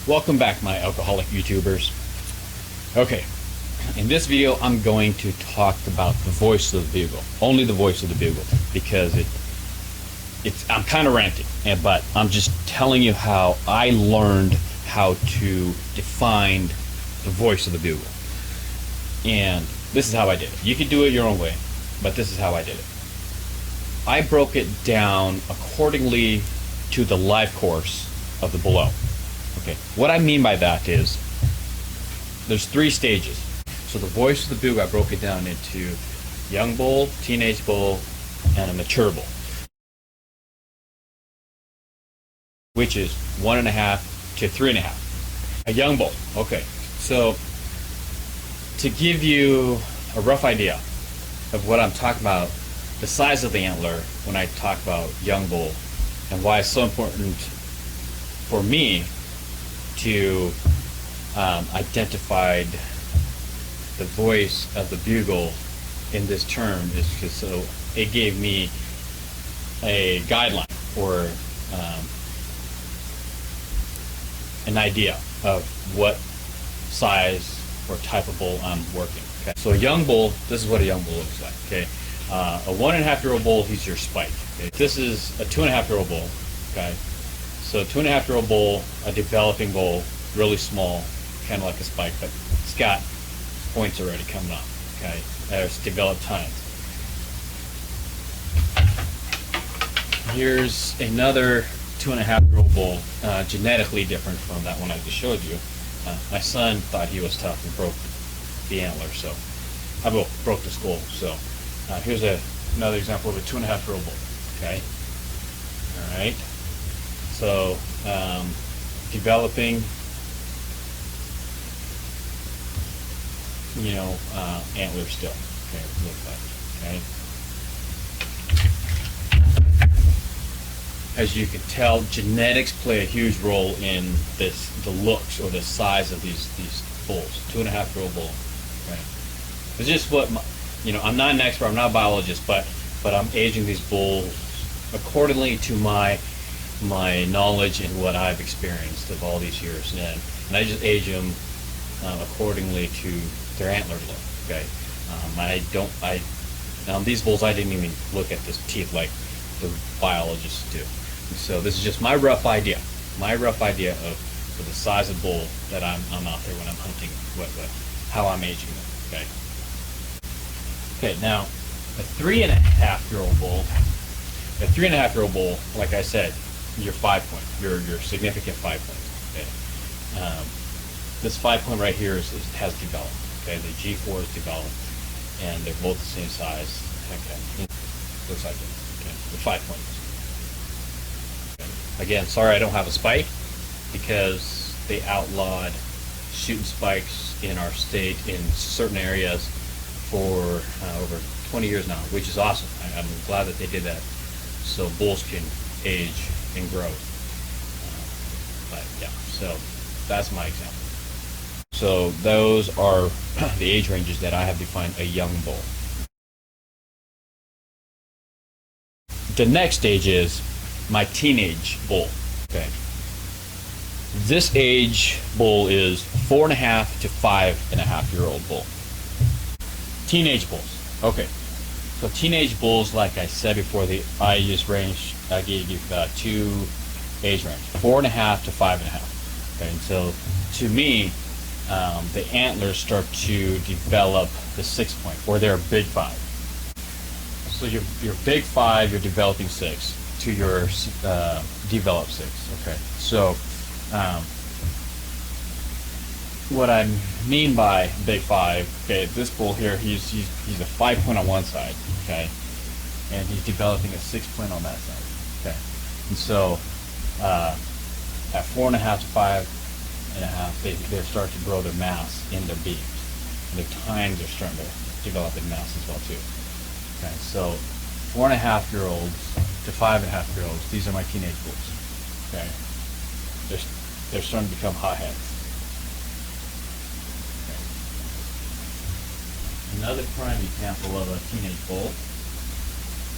Welcome back, my alcoholic YouTubers. Okay, in this video I'm going to talk about the voice of the bugle, only the voice of the bugle, because I'm kind of ranting, but I'm just telling you how I learned how to define the voice of the bugle. And this is how I did it. You can do it your own way, but this is how I did it. I broke it down accordingly to the life course of the below. Okay, what I mean by that is there's 3 stages. So the voice of the bugle, I broke it down into young bull, teenage bull, and a mature bull, which is 1.5 to 3.5. A young bull. Okay, so to give you a rough idea of what I'm talking about, the size of the antler when I talk about young bull, and why it's so important for me to identify the voice of the bugle in this term is because so it gave me a guideline or an idea of what size or type of bull I'm working. Okay, so a young bull, this is what a young bull looks like. Okay, a 1.5-year-old bull, he's your spike. Okay? This is a 2.5-year-old bull. Okay, so a 2.5-year-old bull, a developing bull, really small, kind of like a spike, but it's got points already coming up. Okay, there's developed tines. Here's another 2.5-year-old bull, genetically different from that one I just showed you. My son thought he was tough and broke the antler, so I broke the skull. So here's another example of a 2.5-year-old bull. Okay, all right. So developing, antler still. Okay, look like. Okay. As you can tell, genetics play a huge role in the looks or the size of these bulls. 2.5-year-old bull. Okay. It's just what I'm not an expert. I'm not a biologist, but I'm aging these bulls accordingly to my knowledge and what I've experienced of all these years, and I just age them accordingly to their antler look. Okay. Now these bulls, I didn't even look at the teeth like the biologists do. So this is just my rough idea of the size of bull that I'm out there when I'm hunting, how I'm aging them. Okay. Okay. Now a 3.5-year-old bull, like I said, your 5 point, your significant 5 point. Okay. This 5 point right here has developed. Okay. The G4 is developed, and they're both the same size. Okay. Looks like it. Okay. The 5 point. Again, sorry I don't have a spike because they outlawed shooting spikes in our state in certain areas for over 20 years now, which is awesome. I'm glad that they did that so bulls can age and grow. But yeah, so that's my example. So those are the age ranges that I have defined a young bull. The next stage is my teenage bull. Okay. This age bull is 4.5 to 5.5-year-old bull. Teenage bulls. Okay. So teenage bulls, like I said before, I gave you 2 age range, 4.5 to 5.5. Okay. And so to me, the antlers start to develop the 6 point, or they're a big 5. So your big 5, you're developing 6 to your developed 6. Okay, so what I mean by big 5, okay, this bull here, he's a 5 point on one side, okay, and he's developing a 6 point on that side. Okay, and so at 4.5 to 5.5, they start to grow their mass in their beams, and their tines are starting to develop in mass as well too. Okay, so 4.5-year-olds to 5.5-year-olds, these are my teenage bulls. Okay, they're starting to become hotheads. Okay. Another prime example of a teenage bull,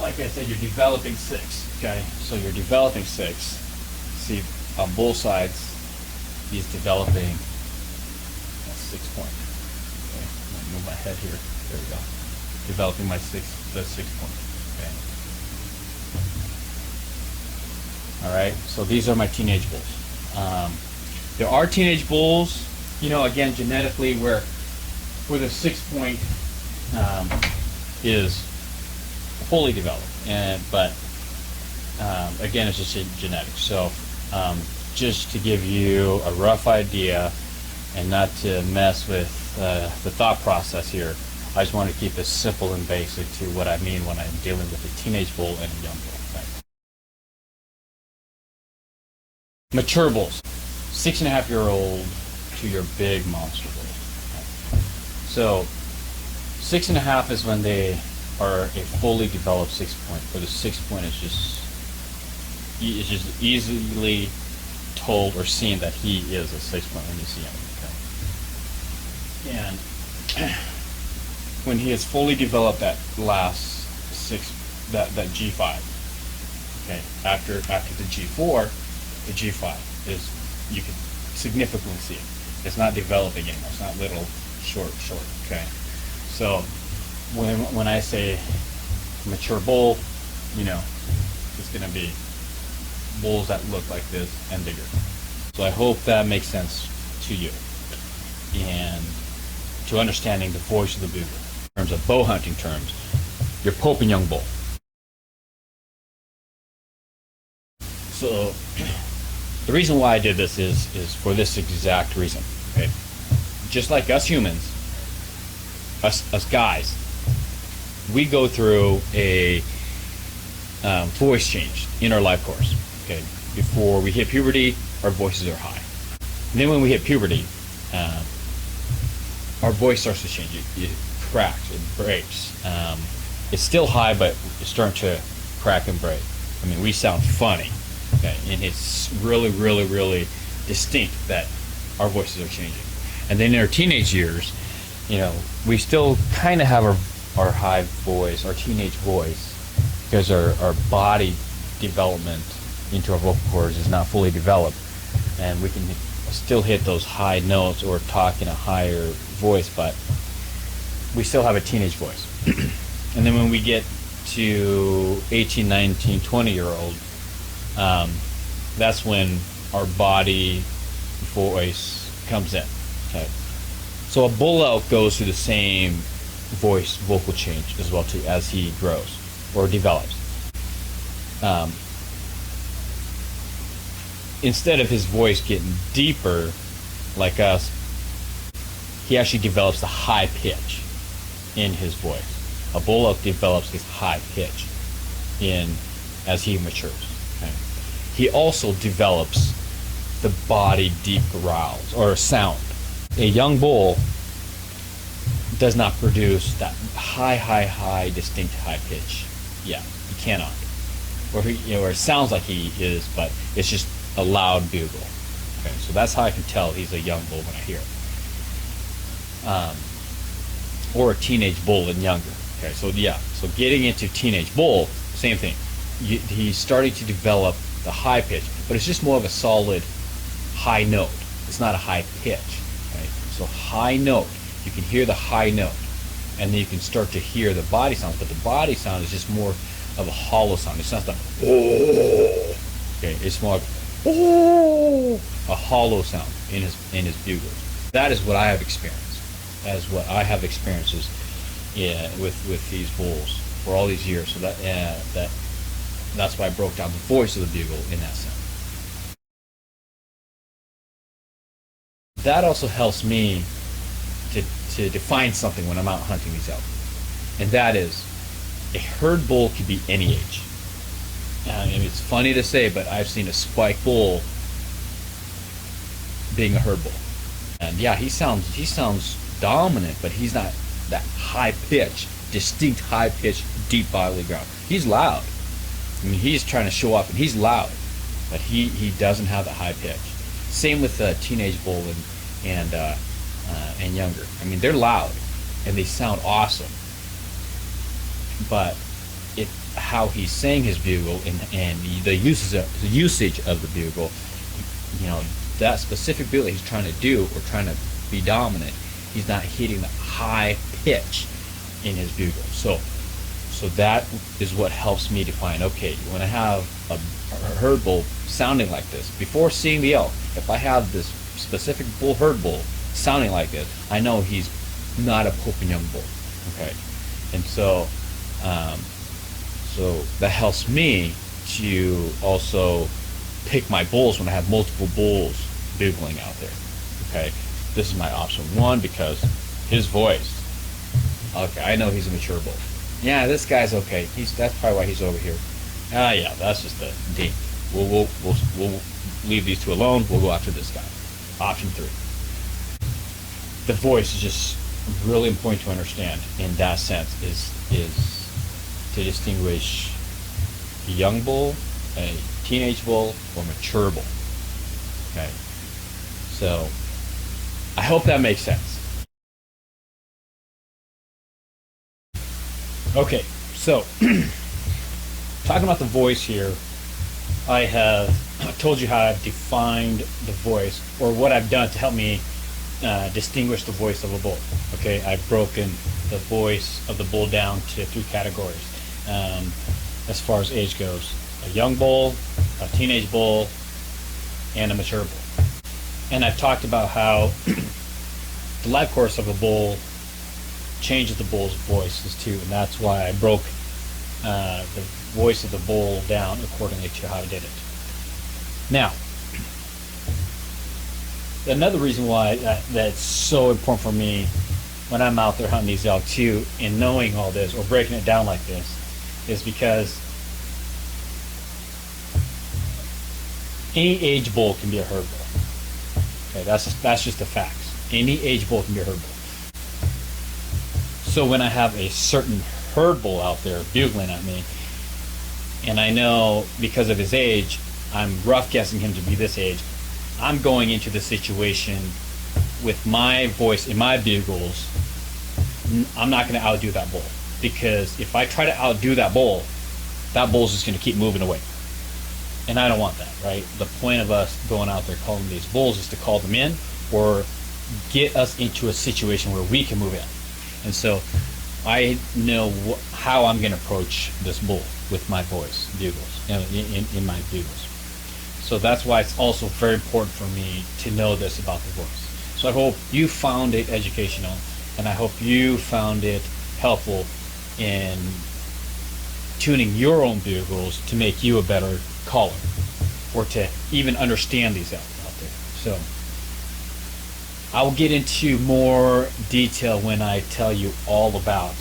like I said, you're developing 6. Okay, so you're developing 6. See on both sides, he's developing a 6-point. Okay, I'm gonna move my head here. There we go. Developing the 6-point. Okay. All right. So these are my teenage bulls. There are teenage bulls, again genetically where the 6-point is fully developed, but again, it's just genetics. So just to give you a rough idea and not to mess with the thought process here, I just want to keep it simple and basic to what I mean when I'm dealing with a teenage bull and a young bull. Right? Mature bulls, 6.5-year-old to your big monster bull. Right? So 6.5 is when they are a fully developed 6-point, where the 6-point is just easily told or seen that he is a 6-point when you see him. Okay? And when he has fully developed that last that G5, okay, after the G4, the G5 is, you can significantly see it. It's not developing anymore. It's not little short. Okay, so when I say mature bull, it's going to be bulls that look like this and bigger. So I hope that makes sense to you and to understanding the voice of the bugle. In terms of bow hunting terms, your Pope and young bull. So the reason why I did this is for this exact reason. Okay, just like us humans, us guys, we go through a voice change in our life course. Okay, before we hit puberty, our voices are high. And then when we hit puberty, our voice starts to change. It cracks, it breaks. It's still high, but it's starting to crack and break. I mean, we sound funny, okay, and it's really, really, really distinct that our voices are changing. And then in our teenage years, we still kind of have our high voice, our teenage voice, because our body development into our vocal cords is not fully developed, and we can still hit those high notes or talk in a higher voice, but we still have a teenage voice. And then when we get to 18, 19, 20-year-old, that's when our body voice comes in. Okay. So a bull elk goes through the same vocal change as well too as he grows or develops. Instead of his voice getting deeper like us, he actually develops the high pitch in his voice. A bull elk develops his high pitch as he matures. Okay? He also develops the body deep growls or sound. A young bull does not produce that high, distinct high pitch. Yeah, he cannot. Or it sounds like he is, but it's just a loud bugle. Okay, so that's how I can tell he's a young bull when I hear it. Or a teenage bull and younger. Okay, so yeah, so getting into teenage bull, same thing. He's starting to develop the high pitch, but it's just more of a solid high note. It's not a high pitch. Right? So high note, you can hear the high note, and then you can start to hear the body sound, but the body sound is just more of a hollow sound. It's not the oh. Okay, it's more like oh, a hollow sound in his bugles. That is what I have experienced. That is what I have experiences with these bulls for all these years. So that's why I broke down the voice of the bugle in that sense. That also helps me to define something when I'm out hunting these elk, and that is a herd bull can be any age. And it's funny to say, but I've seen a spike bull being a herd bull, and yeah, he sounds dominant, but he's not that high pitch, distinct high pitch, deep bodily growl. He's loud. I mean, he's trying to show off, and he's loud, but he doesn't have the high pitch. Same with the teenage bull and younger. I mean, they're loud and they sound awesome, but how he sang his bugle and the usage of the bugle, that specific bugle he's trying to do or trying to be dominant, he's not hitting the high pitch in his bugle. So that is what helps me define, okay, when I have a herd bull sounding like this, before seeing the elk, if I have this specific herd bull sounding like this, I know he's not a Pope and Young bull, okay? And so that helps me to also pick my bulls when I have multiple bulls bugling out there, okay? This is my option one because his voice, okay, I know he's a mature bull. Yeah, this guy's okay. That's probably why he's over here. Yeah, that's just a dink. We'll leave these two alone. We'll go after this guy. Option three. The voice is just really important to understand in that sense is to distinguish a young bull, a teenage bull, or mature bull. Okay. So I hope that makes sense. Okay, so talking about the voice here, I have told you how I've defined the voice, or what I've done to help me distinguish the voice of a bull. Okay, I've broken the voice of the bull down to three categories as far as age goes: a young bull, a teenage bull, and a mature bull. And I've talked about how the life course of a bull changes the bull's voices too, and that's why I broke the voice of the bull down accordingly to how I did it. Now, another reason why that's so important for me when I'm out there hunting these elk too, and knowing all this or breaking it down like this, is because any age bull can be a herd bull. Okay, that's just the facts. Any age bull can be a herd bull. So when I have a certain herd bull out there bugling at me, and I know because of his age, I'm rough guessing him to be this age, I'm going into the situation with my voice in my bugles. I'm not going to outdo that bull, because if I try to outdo that bull's just going to keep moving away. And I don't want that, right? The point of us going out there calling these bulls is to call them in or get us into a situation where we can move in. And so I know how I'm going to approach this bull with my voice bugles, in my bugles. So that's why it's also very important for me to know this about the voice. So I hope you found it educational, and I hope you found it helpful in tuning your own bugles to make you a better caller, or to even understand these elk out there. So I will get into more detail when I tell you all about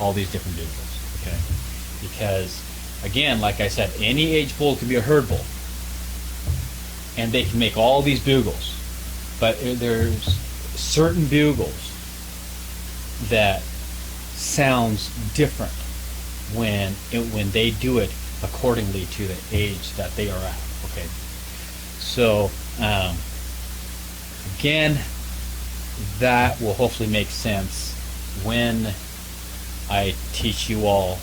all these different bugles, okay? Because, again, like I said, any age bull can be a herd bull, and they can make all these bugles, but there's certain bugles that sounds different when they do it accordingly to the age that they are at, okay? So, again, that will hopefully make sense when I teach you all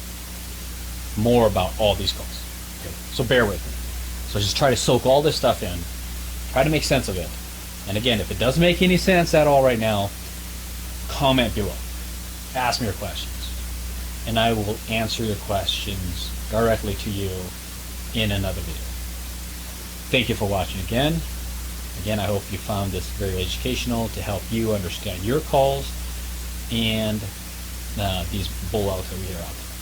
more about all these calls. Okay, so bear with me. So just try to soak all this stuff in, try to make sense of it. And again, if it doesn't make any sense at all right now, comment below. Ask me your questions, and I will answer your questions directly to you in another video. Thank you for watching again. Again, I hope you found this very educational to help you understand your calls and these bull elk that we hear out there.